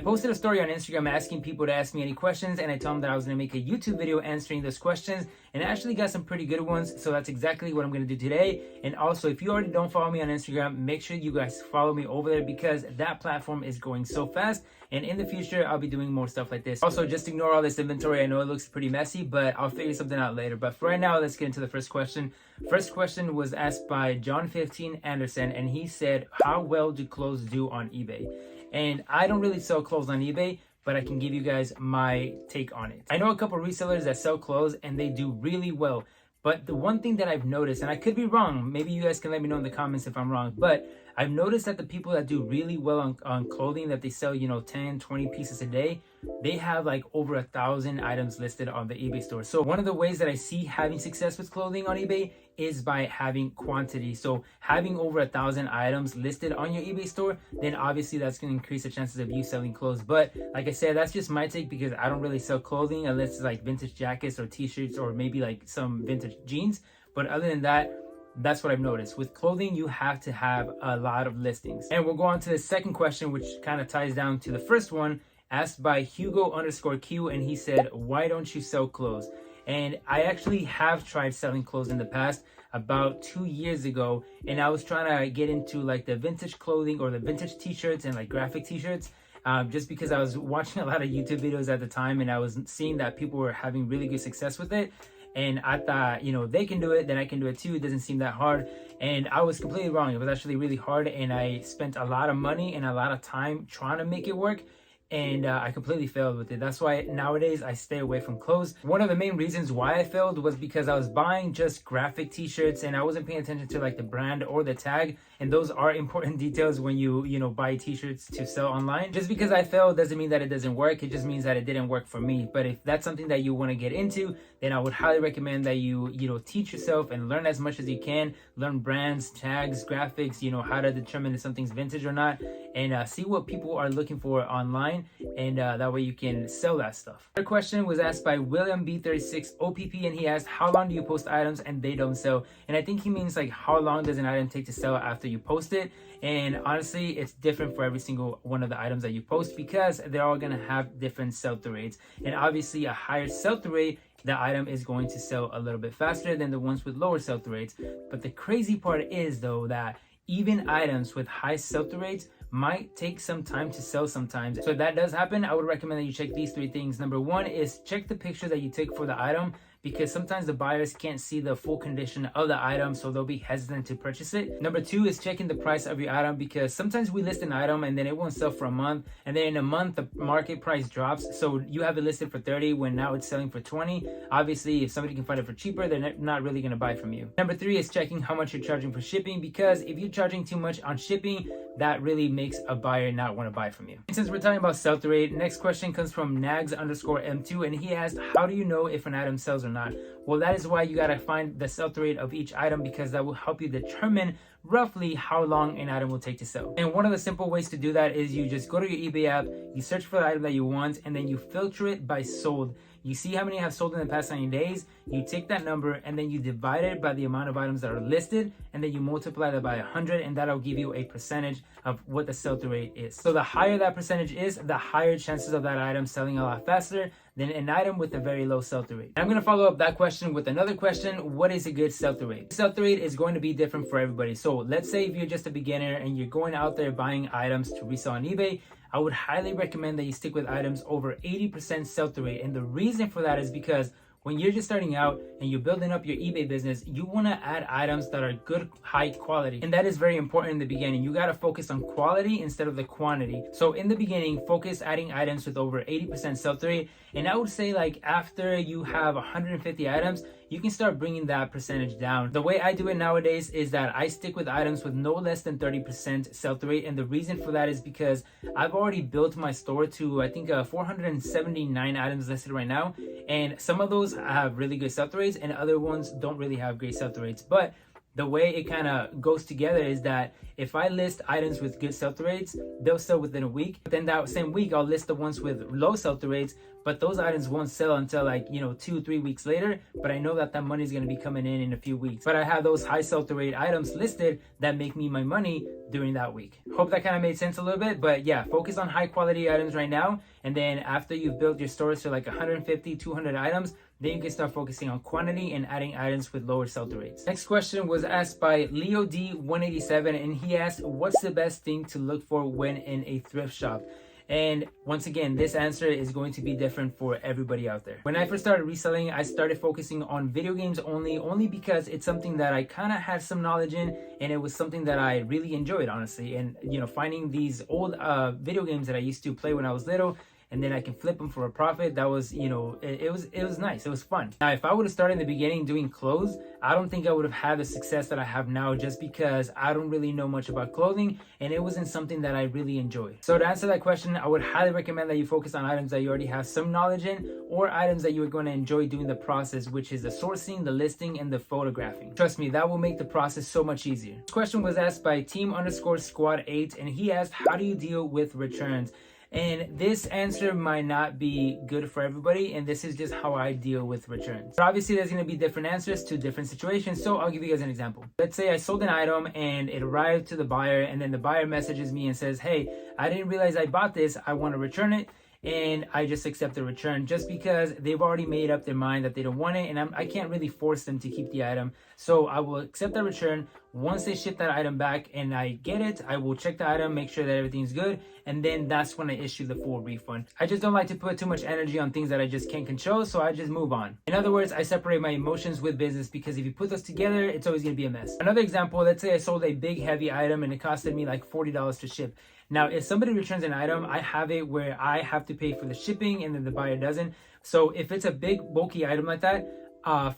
I posted a story on Instagram asking people to ask me any questions, and I told them that I was going to make a YouTube video answering those questions, and I actually got some pretty good ones, so that's exactly what I'm going to do today. And also, if you already don't follow me on Instagram, make sure you guys follow me over there because that platform is growing so fast, and in the future, I'll be doing more stuff like this. Also, just ignore all this inventory. I know it looks pretty messy, but I'll figure something out later. But for right now, let's get into the first question. First question was asked by John15 Anderson, and he said, how well do clothes do on eBay? And I don't really sell clothes on eBay, but I can give you guys my take on it. I know a couple resellers that sell clothes and they do really well. But the one thing that I've noticed, and I could be wrong, maybe you guys can let me know in the comments if I'm wrong, but I've noticed that the people that do really well on clothing, that they sell, 10, 20 pieces a day, they have like over 1,000 items listed on the eBay store. So one of the ways that I see having success with clothing on eBay is by having quantity. So having over 1,000 items listed on your eBay store, then obviously that's going to increase the chances of you selling clothes. But like I said, that's just my take because I don't really sell clothing unless it's like vintage jackets or t-shirts or maybe like some vintage jeans. But other than that, that's what I've noticed. With clothing, you have to have a lot of listings. And we'll go on to the second question, which kind of ties down to the first one, asked by Hugo_Q, and he said, why don't you sell clothes? And I actually have tried selling clothes in the past, about 2 years ago, and I was trying to get into like the vintage clothing or the vintage t-shirts and like graphic t-shirts, just because I was watching a lot of YouTube videos at the time and I was seeing that people were having really good success with it. And I thought, they can do it, then I can do it too. It doesn't seem that hard. And I was completely wrong. It was actually really hard, and I spent a lot of money and a lot of time trying to make it work. And I completely failed with it. That's why nowadays I stay away from clothes. One of the main reasons why I failed was because I was buying just graphic t-shirts and I wasn't paying attention to like the brand or the tag. And those are important details when you buy t-shirts to sell online. Just because I failed doesn't mean that it doesn't work. It just means that it didn't work for me. But if that's something that you want to get into, then I would highly recommend that you teach yourself and learn as much as you can. Learn brands, tags, graphics, how to determine if something's vintage or not, and see what people are looking for online, and that way you can sell that stuff. Another question was asked by William B36 OPP, and he asked, how long do you post items and they don't sell? And I think he means like how long does an item take to sell after you post it. And honestly, it's different for every single one of the items that you post because they're all going to have different sell-through rates. And obviously a higher sell-through rate, the item is going to sell a little bit faster than the ones with lower sell-through rates. But the crazy part is though that even items with high sell-through rates might take some time to sell sometimes. So if that does happen, I would recommend that you check these 3 things. Number 1 is check the picture that you took for the item, because sometimes the buyers can't see the full condition of the item, so they'll be hesitant to purchase it. Number 2 is checking the price of your item, because sometimes we list an item and then it won't sell for a month, and then in a month the market price drops, so you have it listed for 30 when now it's selling for 20. Obviously, if somebody can find it for cheaper, they're not really going to buy from you. Number 3 is checking how much you're charging for shipping, because if you're charging too much on shipping, that really makes a buyer not want to buy from you. And since we're talking about sell-through rate, next question comes from Nags_M2, and he asked, how do you know if an item sells or not? Well, that is why you gotta find the sell-through rate of each item, because that will help you determine roughly how long an item will take to sell. And one of the simple ways to do that is you just go to your eBay app, you search for the item that you want, and then you filter it by sold. You see how many have sold in the past 90 days, you take that number and then you divide it by the amount of items that are listed, and then you multiply that by 100, and that'll give you a percentage of what the sell-through rate is. So the higher that percentage is, the higher chances of that item selling a lot faster than an item with a very low sell-through rate. I'm going to follow up that question with another question. What is a good sell-through rate? Sell-through rate is going to be different for everybody. So let's say if you're just a beginner and you're going out there buying items to resell on eBay, I would highly recommend that you stick with items over 80% sell-through rate. And the reason for that is because when you're just starting out and you're building up your eBay business, you want to add items that are good, high quality. And that is very important in the beginning. You got to focus on quality instead of the quantity. So in the beginning, focus adding items with over 80% sell-through rate. And I would say like after you have 150 items, you can start bringing that percentage down. The way I do it nowadays is that I stick with items with no less than 30% sell-through rate. And the reason for that is because I've already built my store to, I think, 479 items listed right now. And some of those have really good sell-through rates and other ones don't really have great sell-through rates. But the way it kind of goes together is that if I list items with good sell-through rates, they'll sell within a week. But then that same week, I'll list the ones with low sell-through rates, but those items won't sell until like, 2-3 weeks later. But I know that that money is going to be coming in a few weeks. But I have those high sell-through rate items listed that make me my money during that week. Hope that kind of made sense a little bit. But yeah, focus on high quality items right now. And then after you've built your stores to like 150, 200 items, then you can start focusing on quantity and adding items with lower sell-through rates. Next question was asked by Leo D187, and he asked, what's the best thing to look for when in a thrift shop? And once again, this answer is going to be different for everybody out there. When I first started reselling, I started focusing on video games only because it's something that I kind of had some knowledge in, and it was something that I really enjoyed, honestly. And finding these old video games that I used to play when I was little, and then I can flip them for a profit. That was, it was nice. It was fun. Now, if I would have started in the beginning doing clothes, I don't think I would have had the success that I have now, just because I don't really know much about clothing and it wasn't something that I really enjoy. So to answer that question, I would highly recommend that you focus on items that you already have some knowledge in, or items that you are going to enjoy doing the process, which is the sourcing, the listing, and the photographing. Trust me, that will make the process so much easier. This question was asked by team_squad8, and he asked, how do you deal with returns? And this answer might not be good for everybody, and this is just how I deal with returns. But obviously there's going to be different answers to different situations, so I'll give you guys an example. Let's say I sold an item and it arrived to the buyer, and then the buyer messages me and says, hey, I didn't realize I bought this, I want to return it. And I just accept the return just because they've already made up their mind that they don't want it, and I can't really force them to keep the item. So I will accept that return. Once they ship that item back and I get it, I will check the item, make sure that everything's good, and then that's when I issue the full refund. I just don't like to put too much energy on things that I just can't control, so I just move on. In other words, I separate my emotions with business, because if you put those together, it's always going to be a mess. Another example, let's say I sold a big heavy item and it costed me like $40 to ship. Now, if somebody returns an item, I have it where I have to pay for the shipping and then the buyer doesn't. So if it's a big bulky item like that,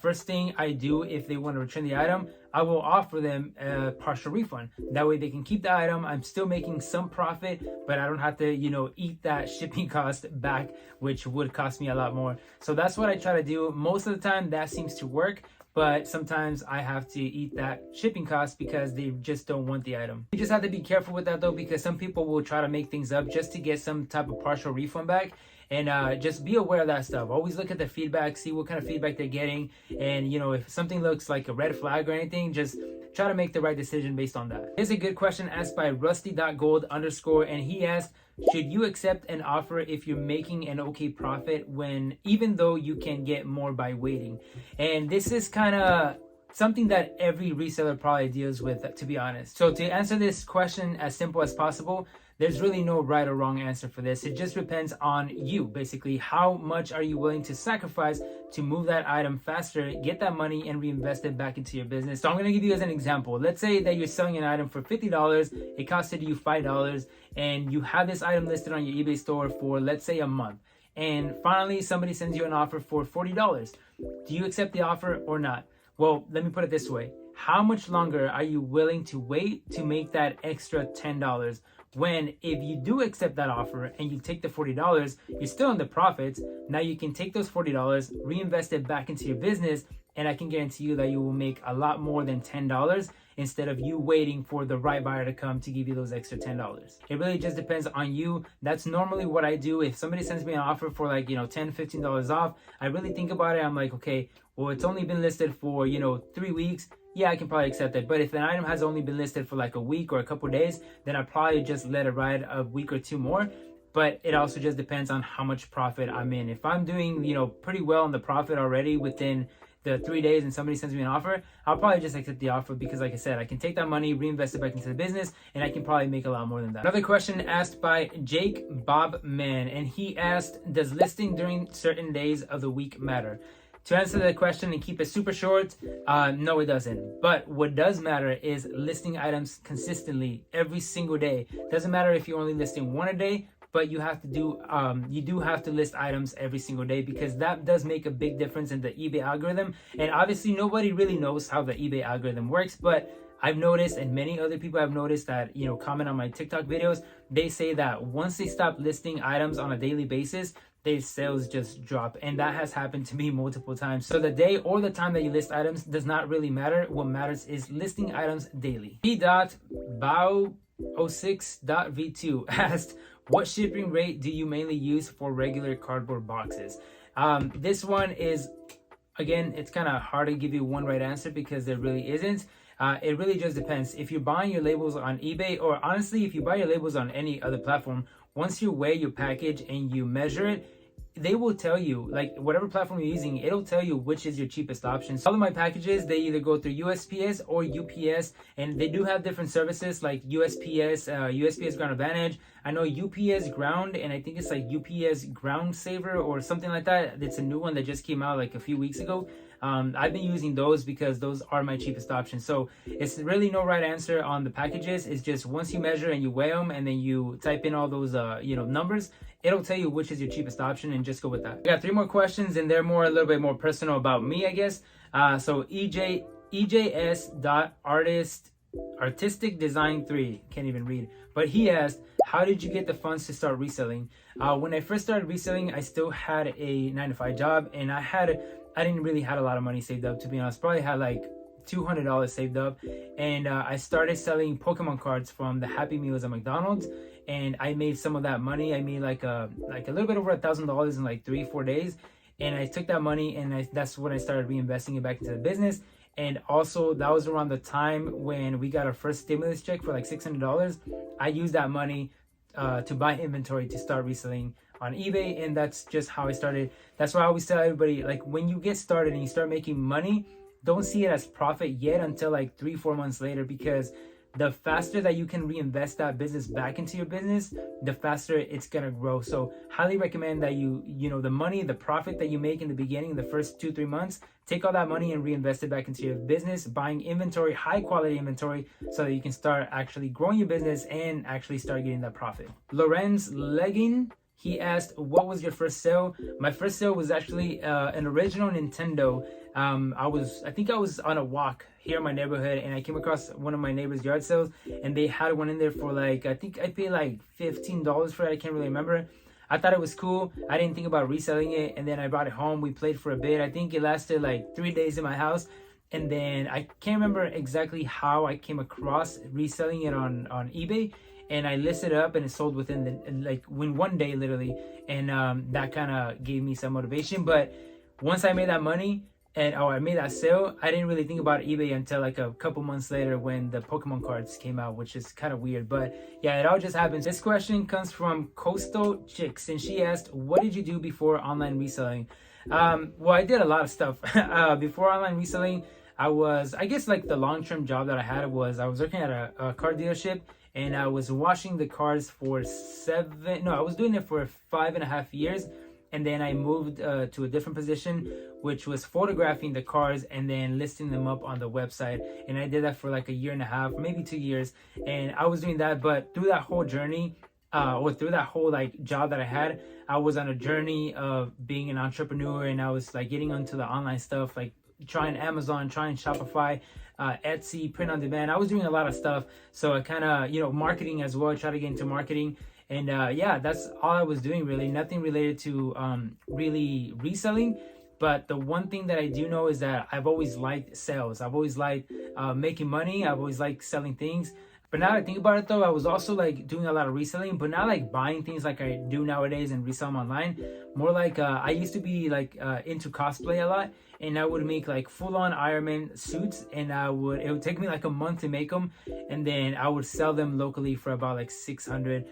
first thing I do, if they want to return the item, I will offer them a partial refund. That way they can keep the item. I'm still making some profit, but I don't have to, eat that shipping cost back, which would cost me a lot more. So that's what I try to do. Most of the time that seems to work, but sometimes I have to eat that shipping cost because they just don't want the item. You just have to be careful with that though, because some people will try to make things up just to get some type of partial refund back. And just be aware of that stuff. Always look at the feedback, see what kind of feedback they're getting. And, if something looks like a red flag or anything, just try to make the right decision based on that. Here's a good question asked by rusty.gold_, and he asked, should you accept an offer if you're making an okay profit even though you can get more by waiting? And this is kind of something that every reseller probably deals with, to be honest. So to answer this question as simple as possible, there's really no right or wrong answer for this. It just depends on you, basically. How much are you willing to sacrifice to move that item faster, get that money, and reinvest it back into your business? So I'm going to give you guys an example. Let's say that you're selling an item for $50, it costed you $5, and you have this item listed on your eBay store for, let's say, a month. And finally, somebody sends you an offer for $40. Do you accept the offer or not? Well, let me put it this way. How much longer are you willing to wait to make that extra $10? When if you do accept that offer and you take the $40, you're still in the profits. Now you can take those $40, reinvest it back into your business, and I can guarantee you that you will make a lot more than $10 instead of you waiting for the right buyer to come to give you those extra $10. It really just depends on you. That's normally what I do. If somebody sends me an offer for like, $10, $15 off, I really think about it. I'm like, okay, well, it's only been listed for, 3 weeks. Yeah, I can probably accept it. But if an item has only been listed for like a week or a couple days, then I probably just let it ride a week or two more. But it also just depends on how much profit I'm in. If I'm doing, pretty well on the profit already within the 3 days and somebody sends me an offer, I'll probably just accept the offer because, like I said, I can take that money, reinvest it back into the business, and I can probably make a lot more than that. Another question asked by Jake Bobman, and he asked, does listing during certain days of the week matter? To answer the question and keep it super short, no, it doesn't. But what does matter is listing items consistently every single day. Doesn't matter if you're only listing one a day, but you have to do have to list items every single day, because that does make a big difference in the eBay algorithm. And obviously nobody really knows how the eBay algorithm works, but I've noticed, and many other people have noticed that, comment on my TikTok videos, they say that once they stop listing items on a daily basis, their sales just drop. And that has happened to me multiple times. So the day or the time that you list items does not really matter. What matters is listing items daily. B.Bao06.V2 asked, what shipping rate do you mainly use for regular cardboard boxes? This one is, again, it's kind of hard to give you one right answer because there really isn't. It really just depends. If you're buying your labels on eBay, or honestly, if you buy your labels on any other platform, once you weigh your package and you measure it, they will tell you, like whatever platform you're using, it'll tell you which is your cheapest option. So all of my packages, they either go through USPS or UPS, and they do have different services like USPS Ground Advantage. I know UPS Ground, and I think it's like UPS Ground Saver or something like that. It's a new one that just came out like a few weeks ago. I've been using those because those are my cheapest options. So it's really no right answer on the packages. It's just once you measure and you weigh them and then you type in all those numbers, it'll tell you which is your cheapest option, and just go with that. I got 3 more questions, and they're a little bit more personal about me, I guess. So Artistic Design 3, can't even read, but he asked, how did you get the funds to start reselling? When I first started reselling, I still had a 9-to-5 job, and I didn't really have a lot of money saved up, to be honest. Probably had like $200 saved up, and I started selling Pokemon cards from the Happy Meals at McDonald's, and I made some of that money. I made like a little bit over $1,000 in like 3-4 days, and I took that money and that's when I started reinvesting it back into the business. And also that was around the time when we got our first stimulus check for like $600. I used that money to buy inventory to start reselling on eBay, and that's just how I started. That's why I always tell everybody, like, when you get started and you start making money, don't see it as profit yet until like 3-4 months later, because the faster that you can reinvest that business back into your business, the faster it's gonna grow. So highly recommend that the profit that you make in the beginning, the first 2-3 months, take all that money and reinvest it back into your business, buying inventory, high quality inventory, so that you can start actually growing your business and actually start getting that profit. Lorenz Legging, he asked, what was your first sale? My first sale was actually an original Nintendo. I think I was on a walk here in my neighborhood, and I came across one of my neighbor's yard sales, and they had one in there for like, I think I paid like $15 for it. I can't really remember. I thought it was cool. I didn't think about reselling it, and then I brought it home. We played for a bit. I think it lasted like 3 days in my house, and then I can't remember exactly how I came across reselling it on eBay. And I listed it up, and it sold within one day, literally. And that kind of gave me some motivation. But once I made that money, I made that sale, I didn't really think about eBay until like a couple months later when the Pokemon cards came out, which is kind of weird. But yeah, it all just happens. This question comes from Coastal Chicks, and she asked, what did you do before online reselling? Well, I did a lot of stuff. Before online reselling, I guess like the long-term job that I had was I was working at a car dealership, and I was washing the cars for I was doing it for 5.5 years. And then I moved to a different position, which was photographing the cars and then listing them up on the website. And I did that for like 1.5 years, maybe 2 years. And I was doing that, but through that whole journey, through that whole like job that I had, I was on a journey of being an entrepreneur, and I was like getting onto the online stuff, like trying Amazon, trying Shopify, Etsy, print on demand. I was doing a lot of stuff. So I kind of, marketing as well. I tried to get into marketing. And that's all I was doing, really. Nothing related to really reselling. But the one thing that I do know is that I've always liked sales. I've always liked making money. I've always liked selling things. But now that I think about it, though, I was also like doing a lot of reselling, but not like buying things like I do nowadays and resell them online. More like I used to be like into cosplay a lot, and I would make like full-on Iron Man suits, and it would take me like a month to make them, and then I would sell them locally for about like $600,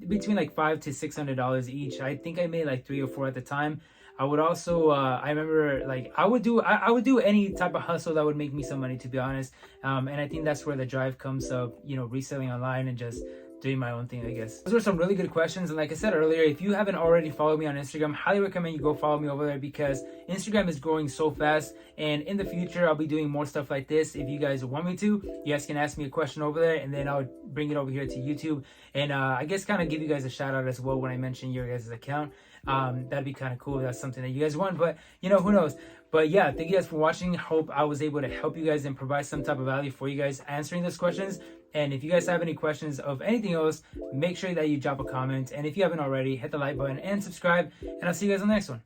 between like $500 to $600 each. I think I made like 3 or 4 at the time. I would also, I remember, like, I would do any type of hustle that would make me some money, to be honest. And I think that's where the drive comes of, reselling online and just doing my own thing, I guess. Those were some really good questions. And like I said earlier, if you haven't already followed me on Instagram, highly recommend you go follow me over there, because Instagram is growing so fast. And in the future, I'll be doing more stuff like this. If you guys want me to, you guys can ask me a question over there, and then I'll bring it over here to YouTube. And I guess kind of give you guys a shout out as well when I mention your guys' account. That'd be kind of cool if that's something that you guys want, but you know, who knows. But yeah, thank you guys for watching. Hope I was able to help you guys and provide some type of value for you guys answering those questions. And if you guys have any questions of anything else, make sure that you drop a comment. And if you haven't already, hit the like button and subscribe. And I'll see you guys on the next one.